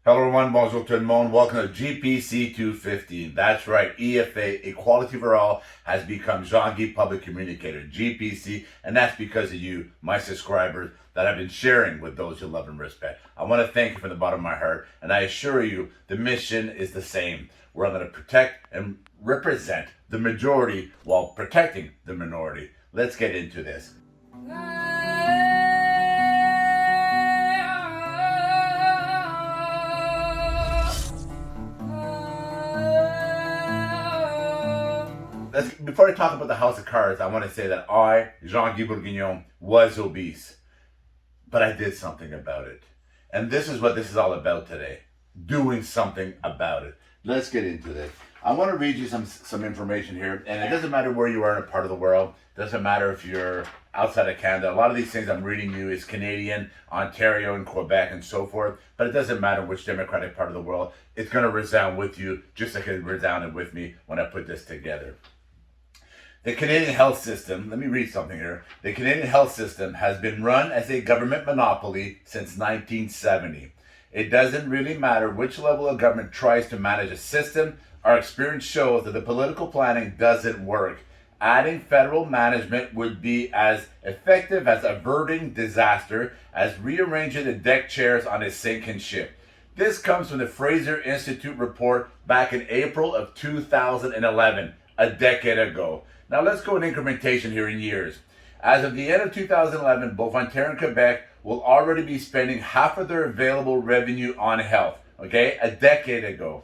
Hello everyone, bonjour tout le monde. Welcome to JPC215. That's right, EFA, Equality for All, has become Jean-Guy Public Communicator, GPC, and that's because of you, my subscribers, that I've been sharing with those who love and respect. I want to thank you from the bottom of my heart, and I assure you, the mission is the same. We're going to protect and represent the majority while protecting the minority. Let's get into this. Before I talk about the House of Cards, I want to say that I, Jean-Guy Bourguignon, was obese. But I did something about it. And this is what this is all about today. Doing something about it. Let's get into this. I want to read you some information here. And it doesn't matter where you are in a part of the world. It doesn't matter if you're outside of Canada. A lot of these things I'm reading you is Canadian, Ontario and Quebec and so forth. But it doesn't matter which democratic part of the world. It's going to resound with you just like it resounded with me when I put this together. The Canadian health system, let me read something here. The Canadian health system has been run as a government monopoly since 1970. It doesn't really matter which level of government tries to manage a system. Our experience shows that the political planning doesn't work. Adding federal management would be as effective as averting disaster as rearranging the deck chairs on a sinking ship. This comes from the Fraser Institute report back in April of 2011, a decade ago. Now let's go in incrementation here in years. As of the end of 2011, both Ontario and Quebec will already be spending half of their available revenue on health, okay? A decade ago.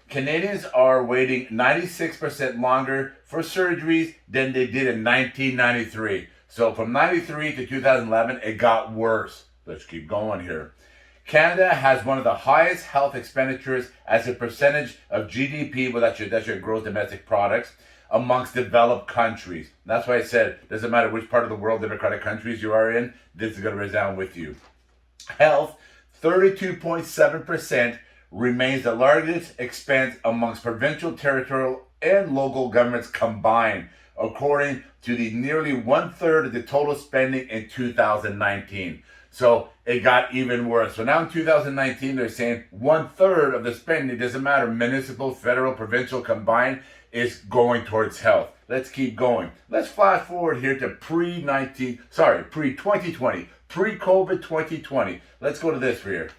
Canadians are waiting 96% longer for surgeries than they did in 1993. So from 93 to 2011, it got worse. Let's keep going here. Canada has one of the highest health expenditures as a percentage of GDP, well, that's your gross domestic products, amongst developed countries. That's why I said, doesn't matter which part of the world, democratic countries you are in, this is going to resound with you. Health, 32.7% remains the largest expense amongst provincial, territorial, and local governments combined, according to the nearly 1/3 of the total spending in 2019. So it got even worse. So now in 2019, they're saying 1/3 of the spending, doesn't matter, municipal, federal, provincial combined, is going towards health. Let's keep going. Let's flash forward here to pre-2020, pre-COVID 2020. Let's go to this here.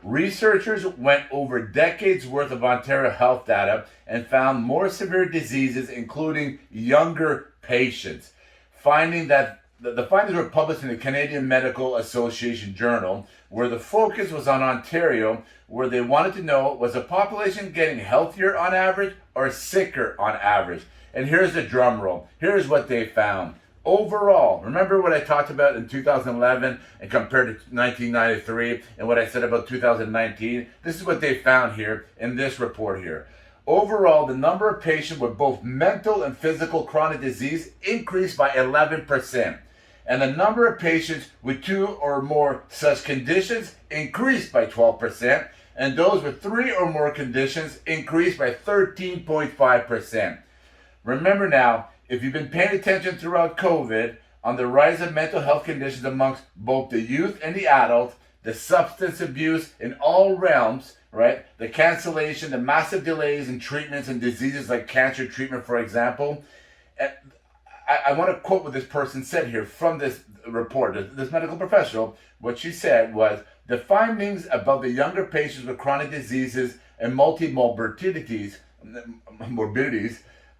Researchers went over decades worth of Ontario health data and found more severe diseases, including younger patients. Finding that the findings were published in the Canadian Medical Association Journal, where the focus was on Ontario, where they wanted to know, was the population getting healthier on average or sicker on average? And here's the drum roll. Here's what they found. Overall, remember what I talked about in 2011 and compared to 1993 and what I said about 2019? This is what they found here in this report here. Overall, the number of patients with both mental and physical chronic disease increased by 11%. And the number of patients with 2 or more such conditions increased by 12%. And those with 3 or more conditions increased by 13.5%. Remember now, if you've been paying attention throughout COVID on the rise of mental health conditions amongst both the youth and the adults, the substance abuse in all realms, right? The cancellation, the massive delays in treatments and diseases like cancer treatment, for example. I want to quote what this person said here from this report, this medical professional. What she said was, the findings about the younger patients with chronic diseases and morbidities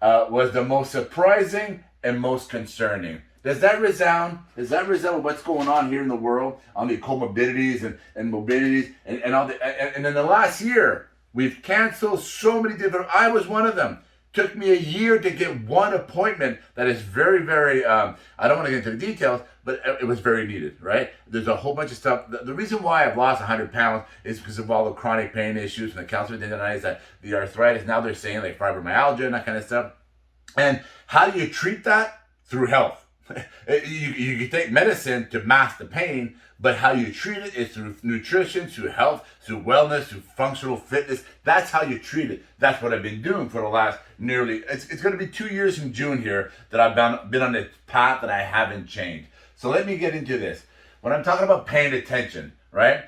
was the most surprising and most concerning. Does that resound? Does that resound with what's going on here in the world on the comorbidities and mobilities and all the and in the last year we've canceled so many different. I was one of them. Took me a year to get one appointment that is very, very, I don't want to get into the details, but it was very needed, right? There's a whole bunch of stuff. The reason why I've lost 100 pounds is because of all the chronic pain issues and the calcium tendonitis, the arthritis. Now they're saying like fibromyalgia and that kind of stuff. And how do you treat that? Through health. You can take medicine to mask the pain, but how you treat it is through nutrition, through health, through wellness, through functional fitness. That's how you treat it. That's what I've been doing for the last it's going to be 2 years in June here that I've been on this path that I haven't changed. So let me get into this. When I'm talking about paying attention, right?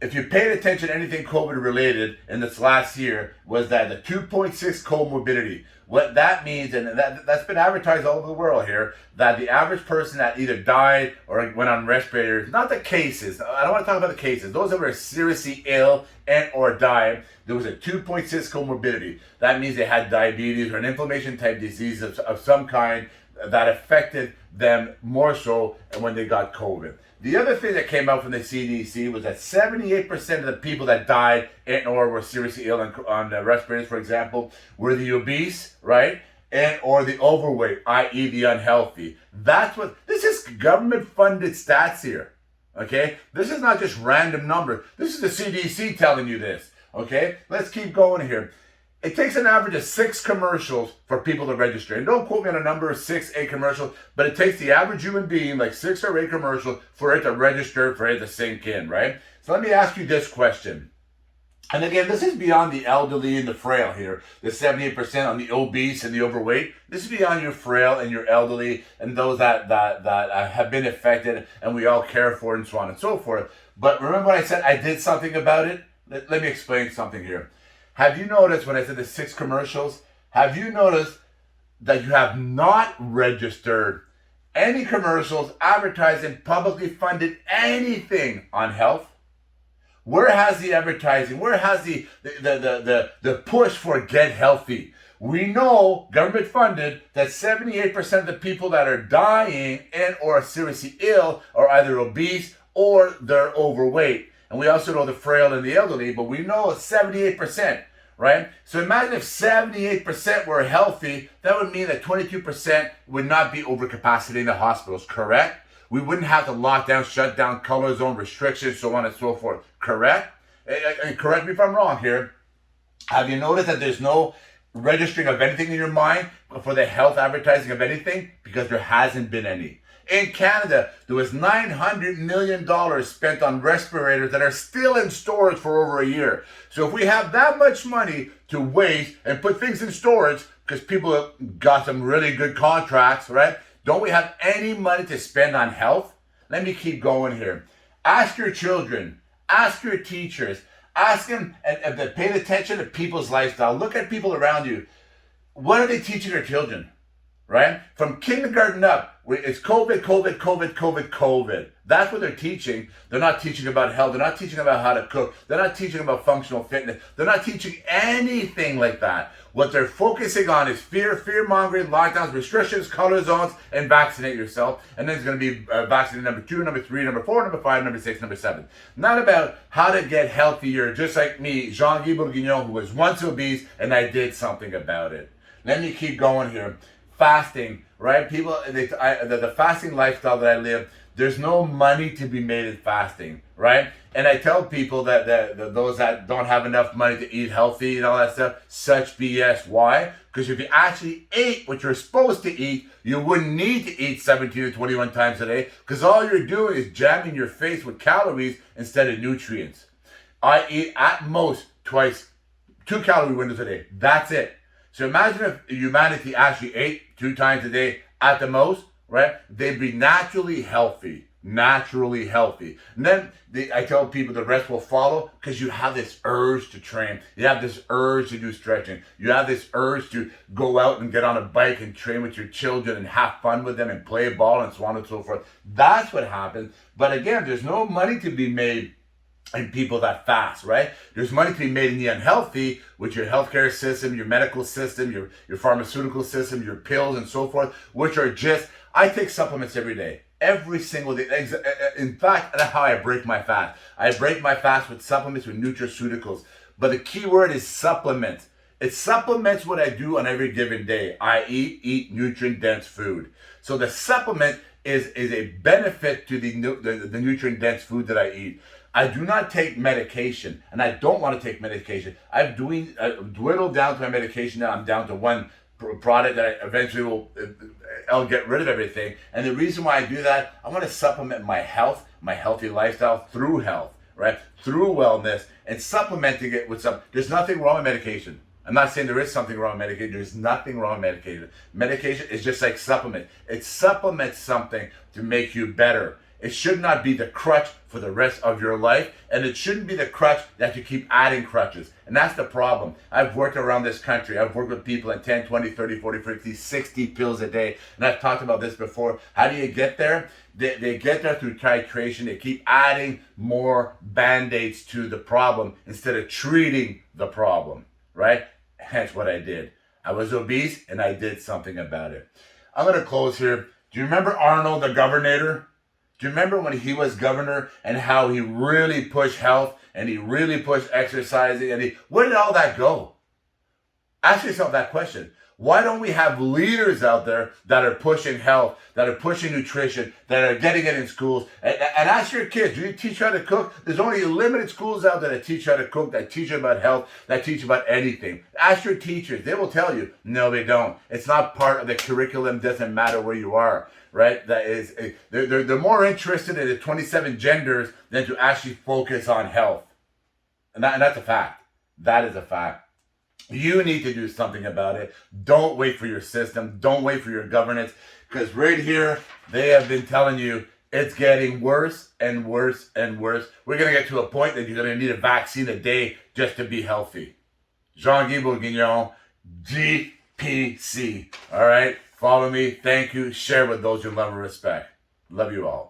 if you paid attention to anything COVID related in this last year, was that the 2.6 comorbidity. What that means, and that's been advertised all over the world here, that the average person that either died or went on respirators, not the cases, I don't want to talk about the cases, those that were seriously ill and or died, there was a 2.6 comorbidity. That means they had diabetes or an inflammation type disease of some kind that affected them more so when they got COVID. The other thing that came out from the CDC was that 78% of the people that died and or were seriously ill on respirators, for example, were the obese, right? And or the overweight, i.e. the unhealthy. This is government funded stats here, okay? This is not just random numbers. This is the CDC telling you this, okay? Let's keep going here. It takes an average of 6 commercials for people to register. And don't quote me on a number of 6, 8 commercials, but it takes the average human being like 6 or 8 commercials for it to register, for it to sink in, right? So let me ask you this question. And again, this is beyond the elderly and the frail here. The 78% on the obese and the overweight. This is beyond your frail and your elderly and those that have been affected and we all care for and so on and so forth. But remember when I said I did something about it? Let me explain something here. Have you noticed when I said the 6 commercials, have you noticed that you have not registered any commercials advertising publicly funded anything on health? Where has the advertising? Where has the push for get healthy? We know, government funded, that 78% of the people that are dying and or are seriously ill are either obese or they're overweight. And we also know the frail and the elderly, but we know 78%, right? So imagine if 78% were healthy, that would mean that 22% would not be overcapacity in the hospitals, correct? We wouldn't have to lock down, shut down, color zone restrictions, so on and so forth, correct? And correct me if I'm wrong here. Have you noticed that there's no registering of anything in your mind for the health advertising of anything? Because there hasn't been any. In Canada, there was $900 million spent on respirators that are still in storage for over a year. So if we have that much money to waste and put things in storage, because people got some really good contracts, right? Don't we have any money to spend on health? Let me keep going here. Ask your children, ask your teachers, ask them and pay attention to people's lifestyle. Look at people around you. What are they teaching their children? Right? From kindergarten up, it's COVID, COVID, COVID, COVID, COVID. That's what they're teaching. They're not teaching about health. They're not teaching about how to cook. They're not teaching about functional fitness. They're not teaching anything like that. What they're focusing on is fear-mongering, lockdowns, restrictions, color zones, and vaccinate yourself. And then it's going to be vaccine number 2, number 3, number 4, number 5, number 6, number 7. Not about how to get healthier, just like me, Jean-Guy Bourguignon, who was once obese, and I did something about it. Let me keep going here. Fasting, right? People, the fasting lifestyle that I live, there's no money to be made in fasting, right? And I tell people that those that don't have enough money to eat healthy and all that stuff, such BS. Why? Because if you actually ate what you're supposed to eat, you wouldn't need to eat 17 to 21 times a day, because all you're doing is jamming your face with calories instead of nutrients. I eat at most 2 calorie windows a day. That's it. So imagine if humanity actually ate 2 times a day at the most, right? They'd be naturally healthy. Naturally healthy. And then I tell people the rest will follow, because you have this urge to train. You have this urge to do stretching. You have this urge to go out and get on a bike and train with your children and have fun with them and play ball and so on and so forth. That's what happens. But again, there's no money to be made in people that fast, right? There's money to be made in the unhealthy, with your healthcare system, your medical system, your pharmaceutical system, your pills and so forth, which are just, I take supplements every day. Every single day. In fact, that's how I break my fast. I break my fast with supplements, with nutraceuticals. But the key word is supplements. It supplements what I do on every given day. I eat nutrient-dense food. So the supplement is a benefit to the nutrient-dense food that I eat. I do not take medication, and I don't want to take medication. I've dwindled down to my medication now. I'm down to one product that I eventually I'll get rid of everything. And the reason why I do that, I want to supplement my health, my healthy lifestyle through health, right? Through wellness, and supplementing it with some. There's nothing wrong with medication. I'm not saying there is something wrong with medication. There's nothing wrong with medication. Medication is just like supplement. It supplements something to make you better. It should not be the crutch for the rest of your life, and it shouldn't be the crutch that you keep adding crutches. And that's the problem. I've worked around this country. I've worked with people in 10, 20, 30, 40, 50, 60 pills a day. And I've talked about this before. How do you get there? They get there through titration. They keep adding more band-aids to the problem instead of treating the problem, right? Hence what I did. I was obese and I did something about it. I'm going to close here. Do you remember Arnold, the governor? Do you remember when he was governor and how he really pushed health and he really pushed exercising and where did all that go? Ask yourself that question. Why don't we have leaders out there that are pushing health, that are pushing nutrition, that are getting it in schools? And ask your kids, do you teach how to cook? There's only limited schools out there that teach how to cook, that teach you about health, that teach you about anything. Ask your teachers. They will tell you, no, they don't. It's not part of the curriculum. Doesn't matter where you are, right? That is, they're more interested in the 27 genders than to actually focus on health. And that's a fact. That is a fact. You need to do something about it. Don't wait for your system. Don't wait for your governance. Because right here, they have been telling you it's getting worse and worse and worse. We're going to get to a point that you're going to need a vaccine a day just to be healthy. Jean-Guy Bourguignon, JPC. All right? Follow me. Thank you. Share with those you love and respect. Love you all.